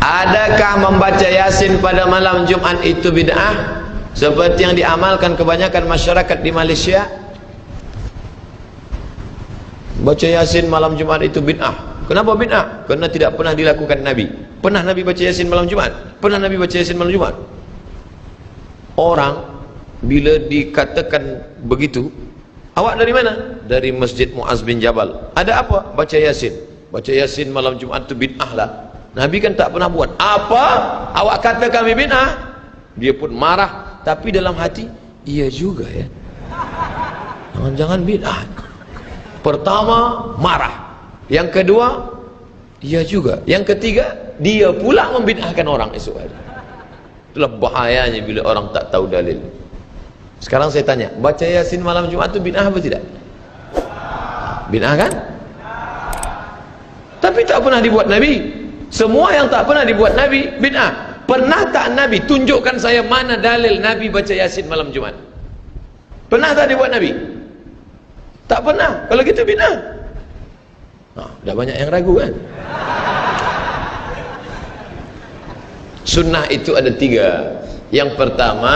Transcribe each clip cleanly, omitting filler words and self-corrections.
Adakah membaca Yasin pada malam Jumat itu bid'ah seperti yang diamalkan kebanyakan masyarakat di Malaysia? Baca Yasin malam Jumat itu bid'ah. Kenapa bid'ah? Karena tidak pernah dilakukan Nabi. Pernah Nabi baca Yasin malam Jumat? Pernah Nabi baca Yasin malam Jumat? Orang bila dikatakan begitu, awak dari mana? Dari Masjid Muaz bin Jabal. Ada apa? Baca Yasin. Baca Yasin malam Jumat itu bid'ah lah. Nabi kan tak pernah buat. Apa? Awak kata kami bid'ah? Dia pun marah, tapi dalam hati, iya juga ya. Jangan-jangan bid'ah. Pertama, marah. Yang kedua, iya juga. Yang ketiga, dia pula membid'ahkan orang esok hari. Itulah bahayanya bila orang tak tahu dalil. Sekarang saya tanya, baca Yasin malam Jumat itu bid'ah apa tidak? Bid'ah kan? Tapi tak pernah dibuat Nabi. Semua yang tak pernah dibuat Nabi bid'ah. Pernah tak Nabi tunjukkan saya mana dalil Nabi baca Yasin malam Jumat? Pernah tak dibuat Nabi? Tak pernah. Kalau gitu bid'ah. Dah banyak yang ragu kan? Sunnah itu ada 3. Yang pertama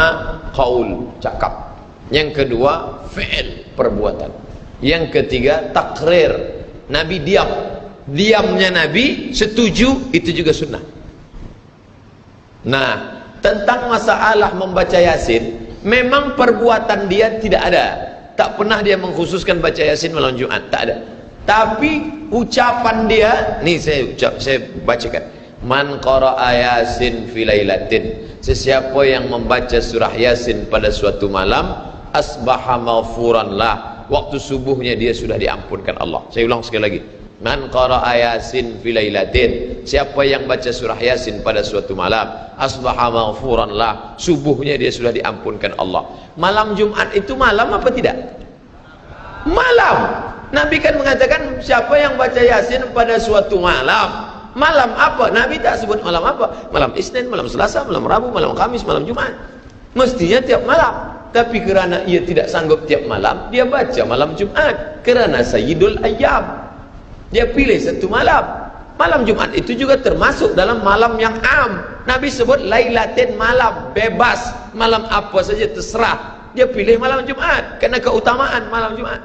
qaul, cakap. Yang kedua fi'il, perbuatan. Yang ketiga takrir, Nabi diam. Diamnya Nabi setuju, itu juga sunnah. Nah, tentang masalah membaca Yasin, memang perbuatan dia tidak ada. Tak pernah dia mengkhususkan baca Yasin malam Jumat, tak ada. Tapi ucapan dia, nih saya bacakan. Man qara'a Yasin fi lailatin, sesiapa yang membaca surah Yasin pada suatu malam, asbaha maghfuran lah, waktu subuhnya dia sudah diampunkan Allah. Saya ulang sekali lagi. Man qara'a Yasin fi lailatin, siapa yang baca surah Yasin pada suatu malam, asbaha maghfuran lah, subuhnya dia sudah diampunkan Allah. Malam Jumat itu malam apa tidak? Malam. Nabi kan mengatakan siapa yang baca Yasin pada suatu malam. Malam apa? Nabi tak sebut malam apa. Malam Isnin, malam Selasa, malam Rabu, malam Kamis, malam Jumat. Mestinya tiap malam. Tapi kerana ia tidak sanggup tiap malam, dia baca malam Jumat. Kerana Sayyidul Ayyam, dia pilih satu malam. Malam Jumat itu juga termasuk dalam malam yang am. Nabi sebut lailatin, malam bebas. Malam apa saja terserah. Dia pilih malam Jumat kerana keutamaan malam Jumat.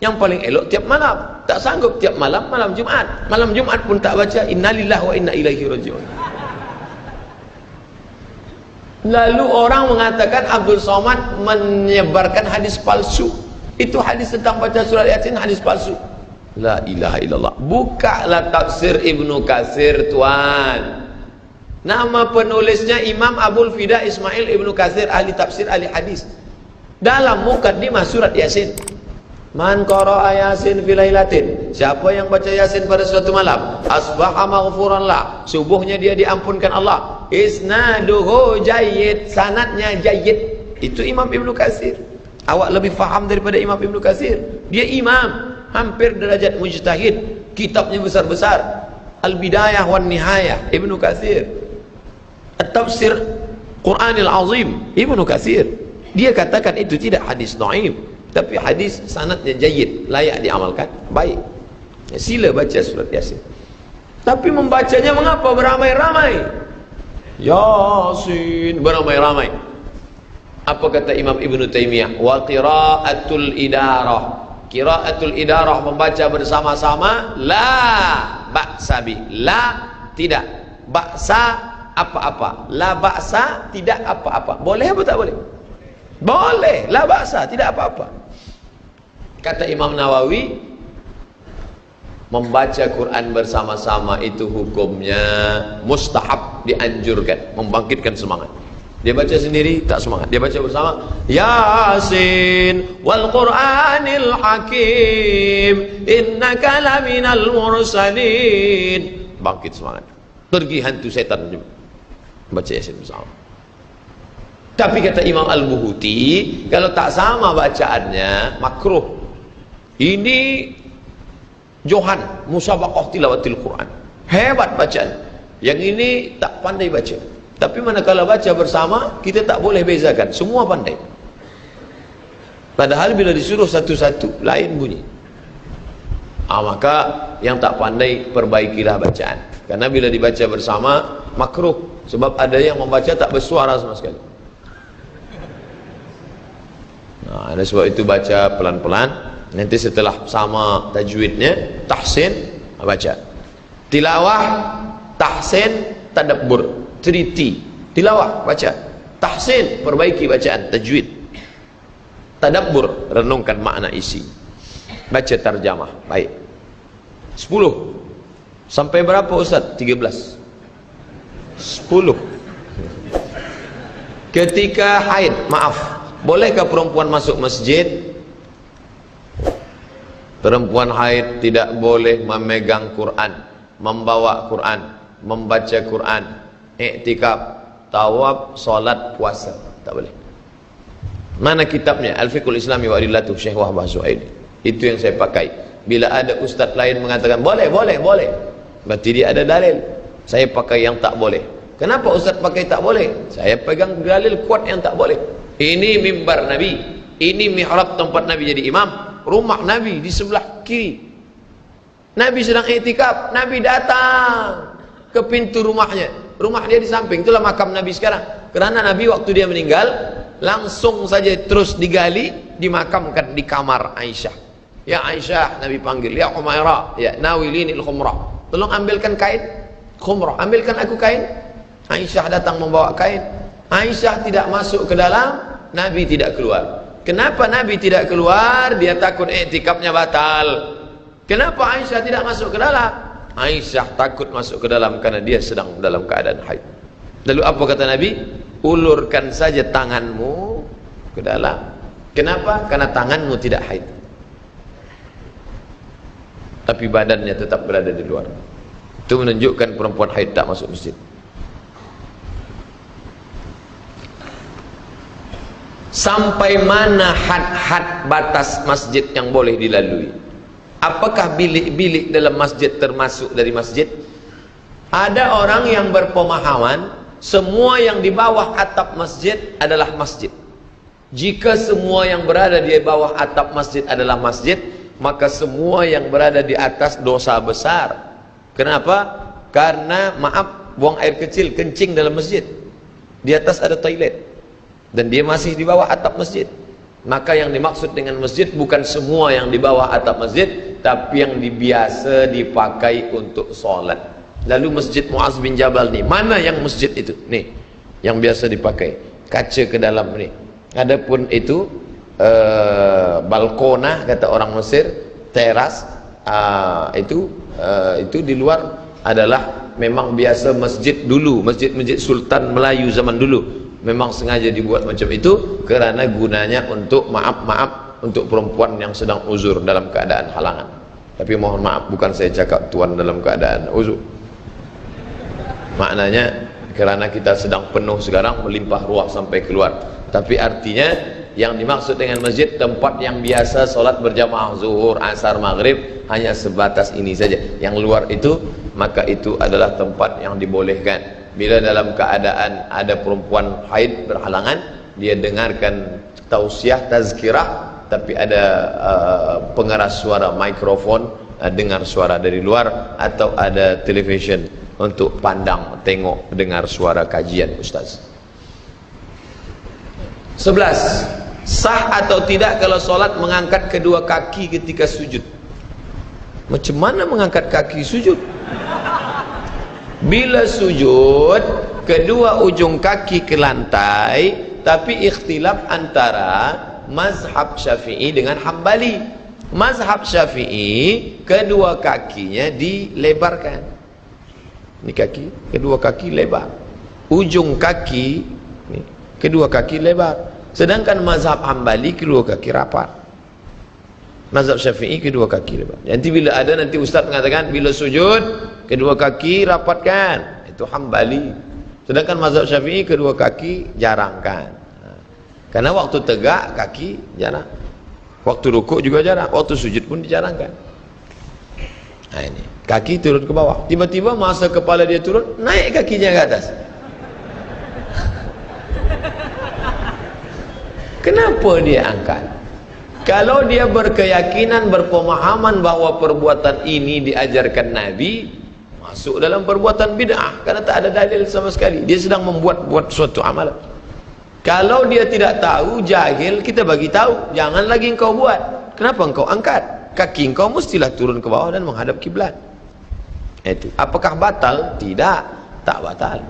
Yang paling elok tiap malam. Tak sanggup tiap malam, malam Jumat. Malam Jumat pun tak baca innalillahi wa inna ilaihi raji'un. Lalu orang mengatakan Abdul Somad menyebarkan hadis palsu. Itu hadis tentang baca surat Yasin, hadis palsu. La ilaha illallah. Bukalah tafsir Ibnu Katsir, tuan. Nama penulisnya Imam Abul Fida Ismail Ibnu Katsir, ahli tafsir, ahli hadis. Dalam mukaddimah surat Yasin, man qara'a Yasin fi lailatin, siapa yang baca Yasin pada suatu malam, asbaha maghfuran lah, subuhnya dia diampunkan Allah. Isnaduhu jayyid, sanadnya jayyid. Itu Imam Ibnu Katsir. Awak lebih faham daripada Imam Ibnu Katsir. Dia imam, hampir derajat mujtahid, kitabnya besar-besar. Al-Bidayah wan Nihayah Ibnu Katsir, At-Tafsir Quranil Azim Ibnu Katsir. Dia katakan itu tidak hadis dhaif, tapi hadis sanadnya jayyid, layak diamalkan, baik. Ya, sila baca surat Yasin. Tapi membacanya mengapa beramai-ramai? Yasin beramai-ramai. Apa kata Imam Ibnu Taimiyah? Wa qiraatul idarah. Qiraatul idarah, membaca bersama-sama, la ba'sa bi, la tidak, ba'sa apa-apa, la ba'sa tidak apa-apa. Boleh apa tak boleh? Boleh, la ba'sa tidak apa-apa. Kata Imam Nawawi, membaca Quran bersama-sama itu hukumnya mustahab, dianjurkan, membangkitkan semangat. Dia baca sendiri tak semangat, dia baca bersama, Yasin wal Qur'anil Hakim innaka laminal mursalin, bangkit semangat, pergi hantu setan juga baca Yasin bersama. Tapi kata Imam Al-Buhuti, kalau tak sama bacaannya makruh. Ini Johan musabaqah tilawatil Quran, hebat bacaan. Yang ini tak pandai baca. Tapi manakala baca bersama, kita tak boleh bezakan, semua pandai. Padahal bila disuruh satu-satu, lain bunyi. Maka yang tak pandai, perbaikilah bacaan. Karena bila dibaca bersama makruh, sebab ada yang membaca tak bersuara sama sekali. Nah, oleh sebab itu baca pelan-pelan. Nanti setelah sama tajwidnya, tahsin, baca. Tilawah, tahsin, tadabbur, 3T. Tilawah, baca. Tahsin, perbaiki bacaan, tajwid. Tadabbur, renungkan makna isi. Baca tarjamah, baik. 10. Sampai berapa Ustaz? 13. 10. Ketika haid, maaf, bolehkah perempuan masuk masjid? Perempuan haid tidak boleh memegang Quran, membawa Quran, membaca Quran, iktikaf, tawaf, solat, puasa, tak boleh. Mana kitabnya? Al-Fiqhul Islami wa Adillatuh Syekh Wahbah Zuhaili. Itu yang saya pakai. Bila ada ustaz lain mengatakan boleh, berarti dia ada dalil. Saya pakai yang tak boleh. Kenapa ustaz pakai tak boleh? Saya pegang dalil kuat yang tak boleh. Ini mimbar Nabi, ini mihrab tempat Nabi jadi imam, rumah Nabi di sebelah kiri. Nabi sedang iktikaf, Nabi datang ke pintu rumahnya. Rumah dia di samping, itulah makam Nabi sekarang. Kerana Nabi waktu dia meninggal, langsung saja terus digali, dimakamkan di kamar Aisyah. Ya Aisyah, Nabi panggil, ya Umairah, ya nawilinil khumrah, tolong ambilkan kain khumrah, ambilkan aku kain. Aisyah datang membawa kain. Aisyah tidak masuk ke dalam, Nabi tidak keluar. Kenapa Nabi tidak keluar? Dia takut iktikafnya batal. Kenapa Aisyah tidak masuk ke dalam? Aisyah takut masuk ke dalam karena dia sedang dalam keadaan haid. Lalu apa kata Nabi? Ulurkan saja tanganmu ke dalam. Kenapa? Karena tanganmu tidak haid, tapi badannya tetap berada di luar. Itu menunjukkan perempuan haid tak masuk masjid. Sampai mana had-had batas masjid yang boleh dilalui? Apakah bilik-bilik dalam masjid termasuk dari masjid? Ada orang yang berpemahaman semua yang di bawah atap masjid adalah masjid. Jika semua yang berada di bawah atap masjid adalah masjid, maka semua yang berada di atas dosa besar. Kenapa? Karena maaf, buang air kecil, kencing dalam masjid, di atas ada toilet, dan dia masih di bawah atap masjid. Maka yang dimaksud dengan masjid bukan semua yang di bawah atap masjid, tapi yang biasa dipakai untuk sholat. Lalu masjid Muaz bin Jabal ni, mana yang masjid itu? Nih, yang biasa dipakai, kaca ke dalam ni. Adapun itu balkona kata orang Mesir, teras, itu di luar adalah memang biasa masjid dulu, masjid-masjid Sultan Melayu zaman dulu memang sengaja dibuat macam itu kerana gunanya untuk maaf untuk perempuan yang sedang uzur dalam keadaan halangan. Tapi mohon maaf, bukan saya cakap tuan dalam keadaan uzur, maknanya kerana kita sedang penuh sekarang, melimpah ruah sampai keluar. Tapi artinya yang dimaksud dengan masjid tempat yang biasa solat berjamaah zuhur, asar, maghrib, hanya sebatas ini saja. Yang luar itu, maka itu adalah tempat yang dibolehkan. Bila dalam keadaan ada perempuan haid berhalangan, dia dengarkan tausiah, tazkirah, tapi ada pengeras suara, mikrofon, dengar suara dari luar, atau ada television untuk pandang, tengok, dengar suara kajian ustaz. 11. Sah atau tidak kalau solat mengangkat kedua kaki ketika sujud? Macam mana mengangkat kaki sujud? Bila sujud, kedua ujung kaki ke lantai, tapi ikhtilaf antara mazhab Syafi'i dengan Hambali. Mazhab Syafi'i, kedua kakinya dilebarkan. Ini kaki, kedua kaki lebar. Ujung kaki, ini, kedua kaki lebar. Sedangkan mazhab Hambali kedua kaki rapat. Mazhab Syafi'i kedua kaki lebar. Nanti bila ada, nanti ustaz mengatakan bila sujud kedua kaki rapatkan, itu Hambali. Sedangkan mazhab Syafi'i kedua kaki jarangkan. Karena waktu tegak kaki jarang, waktu rukuk juga jarang, waktu sujud pun dijarangkan. Nah ini, kaki turun ke bawah. Tiba-tiba masa kepala dia turun, naik kakinya ke atas. Kenapa dia angkat? Kalau dia berkeyakinan, berpemahaman bahawa perbuatan ini diajarkan Nabi, masuk dalam perbuatan bid'ah karena tak ada dalil sama sekali. Dia sedang membuat suatu amalan. Kalau dia tidak tahu, jahil, kita bagi tahu, jangan lagi engkau buat. Kenapa engkau angkat? Kaki engkau mestilah turun ke bawah dan menghadap kiblat. Itu. Apakah batal? Tidak, tak batal.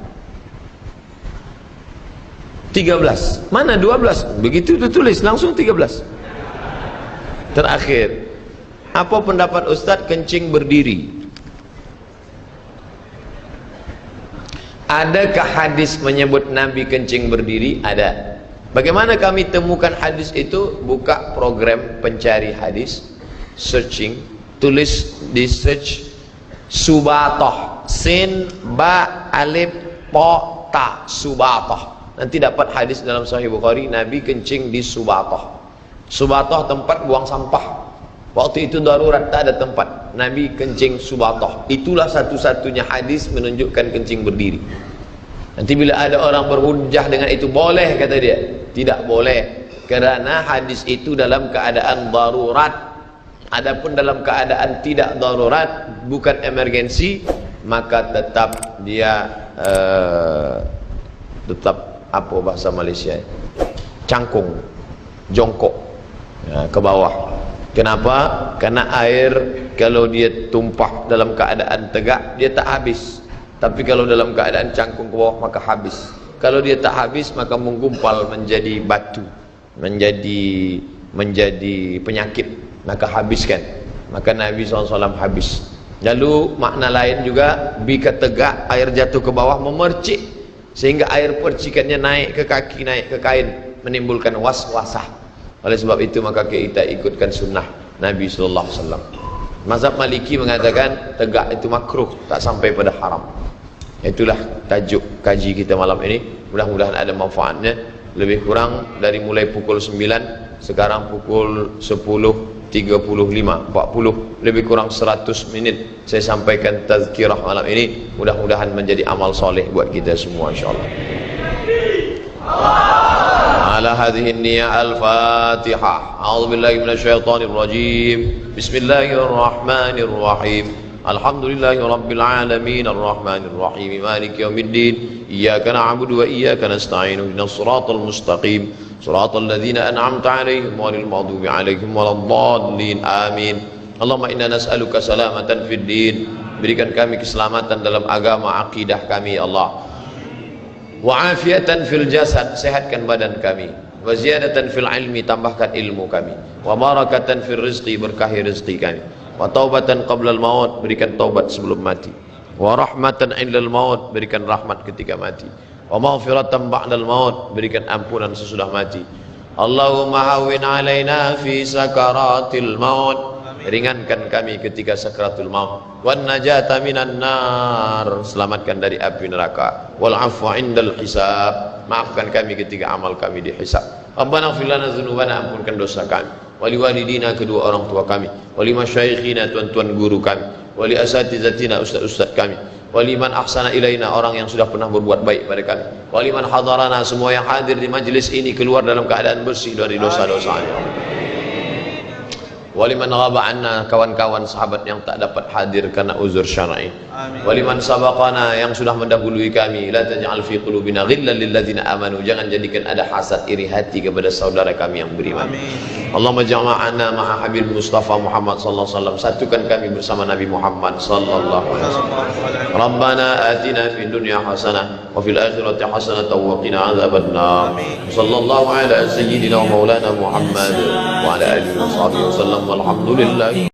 13. Mana 12? Begitu ditulis langsung 13. Terakhir, apa pendapat Ustaz kencing berdiri? Adakah hadis menyebut Nabi kencing berdiri? Ada. Bagaimana kami temukan hadis itu? Buka program pencari hadis, searching, tulis di search Subatoh, sin ba alif po ta, Subatoh. Nanti dapat hadis dalam Sahih Bukhari, Nabi kencing di Subatoh. Subatoh tempat buang sampah. Waktu itu darurat, tak ada tempat. Nabi kencing Subatoh. Itulah satu-satunya hadis menunjukkan kencing berdiri. Nanti bila ada orang berhujjah dengan itu, boleh kata dia. Tidak boleh, kerana hadis itu dalam keadaan darurat. Adapun dalam keadaan tidak darurat, bukan emergensi, maka tetap dia tetap apa bahasa Malaysia, cangkung, jongkok ke bawah. Kenapa? Karena air kalau dia tumpah dalam keadaan tegak, dia tak habis. Tapi kalau dalam keadaan cangkung ke bawah, maka habis. Kalau dia tak habis, maka menggumpal menjadi batu, menjadi penyakit, maka habiskan. Maka Nabi SAW habis. Lalu makna lain juga, bika tegak, air jatuh ke bawah, memercik, sehingga air percikannya naik ke kaki, naik ke kain, menimbulkan waswasah. Oleh sebab itu maka kita ikutkan sunnah Nabi SAW. Mazhab Maliki mengatakan tegak itu makruh, tak sampai pada haram. Itulah tajuk kaji kita malam ini. Mudah-mudahan ada manfaatnya. Lebih kurang dari mulai pukul 9, sekarang pukul 10.35, 40, lebih kurang 100 minit saya sampaikan tazkirah malam ini. Mudah-mudahan menjadi amal soleh buat kita semua insyaAllah. على هذه النية الفاتحة. أعوذ بالله من الشيطان الرجيم. بسم الله الرحمن الرحيم. الحمد لله رب العالمين الرحمن الرحيم مالك يوم الدين. إياك نعبد وإياك نستعين اهدنا الصراط المستقيم صراط الذين أنعمت عليهم غير المغضوب عليهم ولا الضالين آمين. اللهم إنا نسألك سلامة في الدين. Berikan kami keselamatan dalam agama, akidah kami ya Allah. Wa afiatan fil jasad, sehatkan badan kami. Wa ziyadatan fil ilmi, tambahkan ilmu kami. Wa barakatan fil rizqi, berkahi rezeki kami. Wa taubatan qabla al maut, berikan taubat sebelum mati. Wa rahmatan indal maut, berikan rahmat ketika mati. Wa maghfiratan ba'dal maut, berikan ampunan sesudah mati. Allahumma hawwin alaina fi sakaratil maut, ringankan kami ketika sakratul maut. Wan najata minan nar, selamatkan dari api neraka. Wal afwa indal hisab, maafkan kami ketika amal kami dihisab. Rabbana ighfir lana dzunubana, ampunkan dosa kami. Wali walidina, kedua orang tua kami. Wali masyaikhina, tuan-tuan guru kami. Wali asatizatina, ustaz-ustaz kami. Wali man ahsana ilaina, orang yang sudah pernah berbuat baik pada kami. Wali man hadarana, semua yang hadir di majlis ini keluar dalam keadaan bersih dari dosa-dosanya. Waliman ghaba anna, kawan-kawan sahabat yang tak dapat hadir karena uzur syar'i. Waliman sabaqana, yang sudah mendahului kami. La taj'al fi qulubina ghillan lil ladzina amanu, jangan jadikan ada hasad iri hati kepada saudara kami yang beriman. Allahumma jama'ana ma'a habib Mustafa Muhammad sallallahu alaihi wasallam, satukan kami bersama Nabi Muhammad sallallahu alaihi wasallam. Rabbana atina fid dunya hasanah wa fil akhirati hasanah wa qina adzabannar. Sallallahu ala sayyidina wa maulana Muhammad wa ala alihi wa sahbihi wasallam. Walhamdulillah.